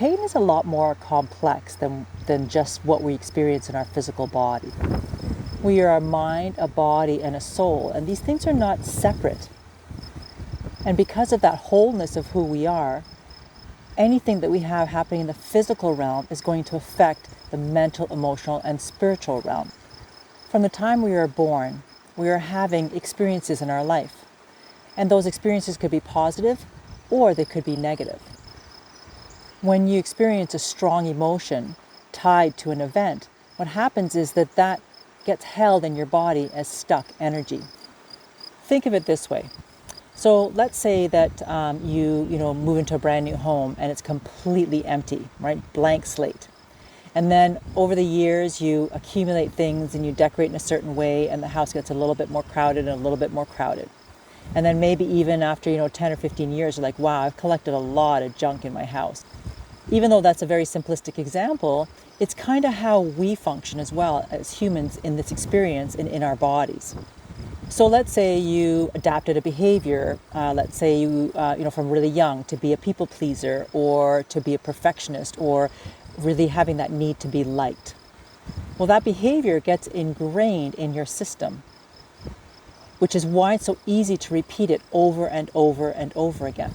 pain is a lot more complex than just what we experience in our physical body. We are a mind, a body, and a soul, and these things are not separate. And because of that wholeness of who we are, anything that we have happening in the physical realm is going to affect the mental, emotional, and spiritual realm. From the time we are born, we are having experiences in our life. And those experiences could be positive or they could be negative. When you experience a strong emotion tied to an event, what happens is that gets held in your body as stuck energy. Think of it this way. So let's say that you move into a brand new home and it's completely empty, right? Blank slate. And then over the years you accumulate things and you decorate in a certain way and the house gets a little bit more crowded and a little bit more crowded. And then maybe even after 10 or 15 years, you're like, wow, I've collected a lot of junk in my house. Even though that's a very simplistic example, it's kind of how we function as well as humans in this experience and in our bodies. So let's say you adapted a behavior, let's say you from really young to be a people pleaser or to be a perfectionist or really having that need to be liked. Well, that behavior gets ingrained in your system, which is why it's so easy to repeat it over and over and over again.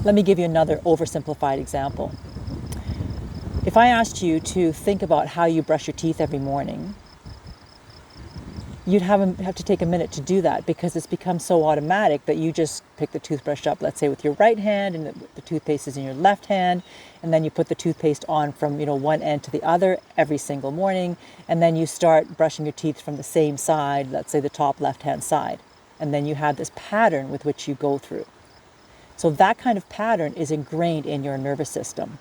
Let me give you another oversimplified example. If I asked you to think about how you brush your teeth every morning, you'd have to take a minute to do that because it's become so automatic that you just pick the toothbrush up, let's say with your right hand, and the toothpaste is in your left hand, and then you put the toothpaste on from one end to the other every single morning, and then you start brushing your teeth from the same side, let's say the top left-hand side, and then you have this pattern with which you go through. So that kind of pattern is ingrained in your nervous system.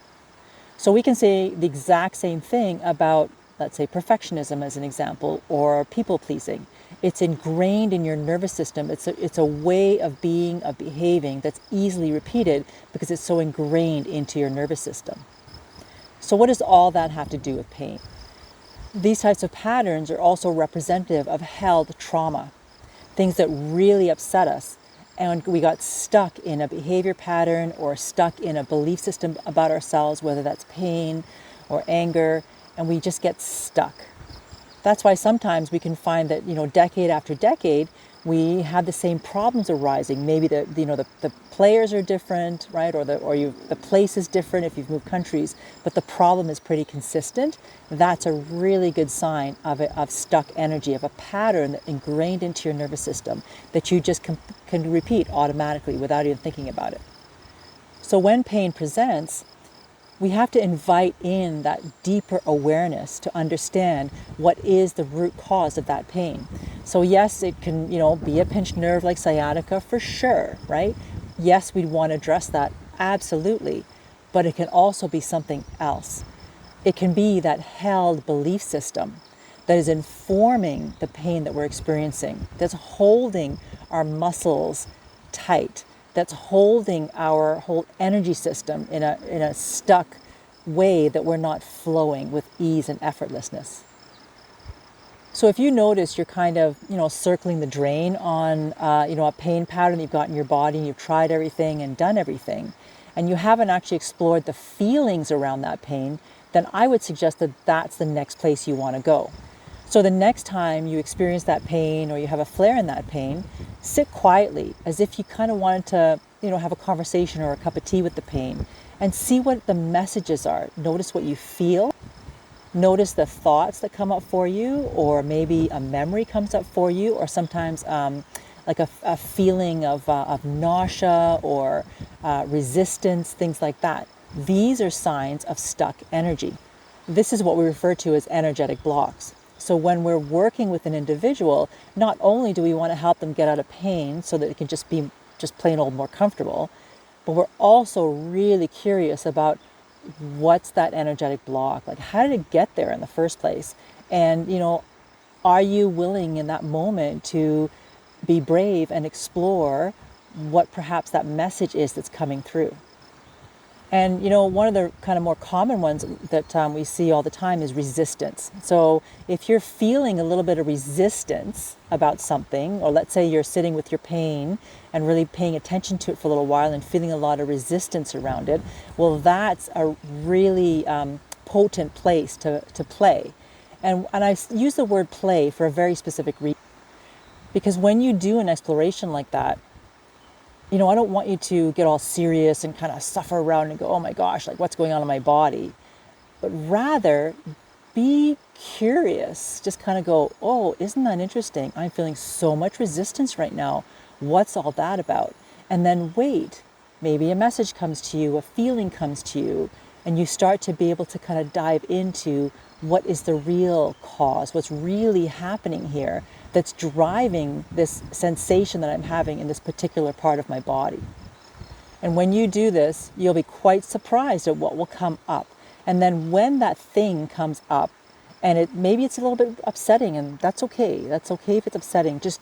So we can say the exact same thing about, let's say, perfectionism as an example, or people pleasing. It's ingrained in your nervous system. It's a way of being, of behaving that's easily repeated because it's so ingrained into your nervous system. So what does all that have to do with pain? These types of patterns are also representative of held trauma, things that really upset us. And we got stuck in a behavior pattern or stuck in a belief system about ourselves, whether that's pain or anger, and we just get stuck. That's why sometimes we can find that, decade after decade, we have the same problems arising. Maybe the players are different, right? Or the place is different if you've moved countries, but the problem is pretty consistent. That's a really good sign of stuck energy, of a pattern that ingrained into your nervous system that you just can repeat automatically without even thinking about it. So when pain presents, we have to invite in that deeper awareness to understand what is the root cause of that pain. So yes, it can, be a pinched nerve like sciatica for sure, right? Yes, we'd want to address that, absolutely. But it can also be something else. It can be that held belief system that is informing the pain that we're experiencing, that's holding our muscles tight, that's holding our whole energy system in a stuck way that we're not flowing with ease and effortlessness. So if you notice you're kind of, circling the drain on, a pain pattern that you've got in your body and you've tried everything and done everything, and you haven't actually explored the feelings around that pain, then I would suggest that that's the next place you want to go. So the next time you experience that pain or you have a flare in that pain, sit quietly as if you kind of wanted to, have a conversation or a cup of tea with the pain and see what the messages are. Notice what you feel. Notice the thoughts that come up for you, or maybe a memory comes up for you, or sometimes like a feeling of nausea or resistance, things like that. These are signs of stuck energy. This is what we refer to as energetic blocks. So when we're working with an individual, not only do we want to help them get out of pain so that it can just be just plain old more comfortable, but we're also really curious about what's that energetic block? Like, how did it get there in the first place? And, are you willing in that moment to be brave and explore what perhaps that message is that's coming through? And one of the kind of more common ones that we see all the time is resistance. So if you're feeling a little bit of resistance about something, or let's say you're sitting with your pain and really paying attention to it for a little while and feeling a lot of resistance around it, well, that's a really potent place to play. And I use the word play for a very specific reason. Because when you do an exploration like that, I don't want you to get all serious and kind of suffer around and go, oh my gosh, like what's going on in my body? But rather be curious. Just kind of go, oh, isn't that interesting? I'm feeling so much resistance right now. What's all that about? And then wait. Maybe a message comes to you, a feeling comes to you, and you start to be able to kind of dive into what is the real cause, what's really happening here that's driving this sensation that I'm having in this particular part of my body. And when you do this, you'll be quite surprised at what will come up. And then when that thing comes up, and maybe it's a little bit upsetting, and that's okay. That's okay if it's upsetting. Just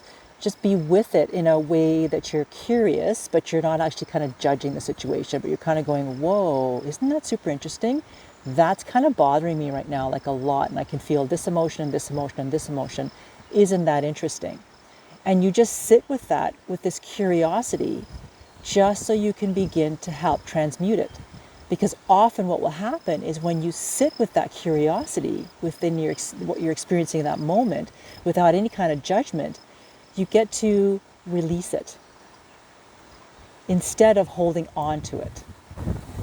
be with it in a way that you're curious, but you're not actually kind of judging the situation, but you're kind of going, whoa, isn't that super interesting? That's kind of bothering me right now, like a lot, and I can feel this emotion and this emotion and this emotion. Isn't that interesting? And you just sit with that, with this curiosity, just so you can begin to help transmute it. Because often what will happen is when you sit with that curiosity within what you're experiencing in that moment, without any kind of judgment, you get to release it instead of holding on to it.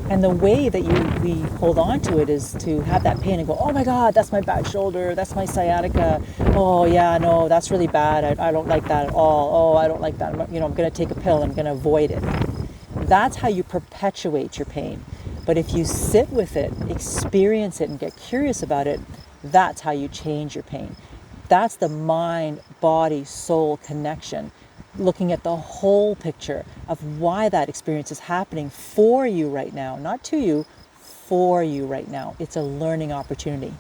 And the way that we hold on to it is to have that pain and go, oh my God, that's my bad shoulder, that's my sciatica. Oh yeah, no, that's really bad. I don't like that at all. Oh, I don't like that. I'm going to take a pill. I'm going to avoid it. That's how you perpetuate your pain. But if you sit with it, experience it, and get curious about it, that's how you change your pain. That's the mind, body, soul connection. Looking at the whole picture of why that experience is happening for you right now, not to you, for you right now. It's a learning opportunity.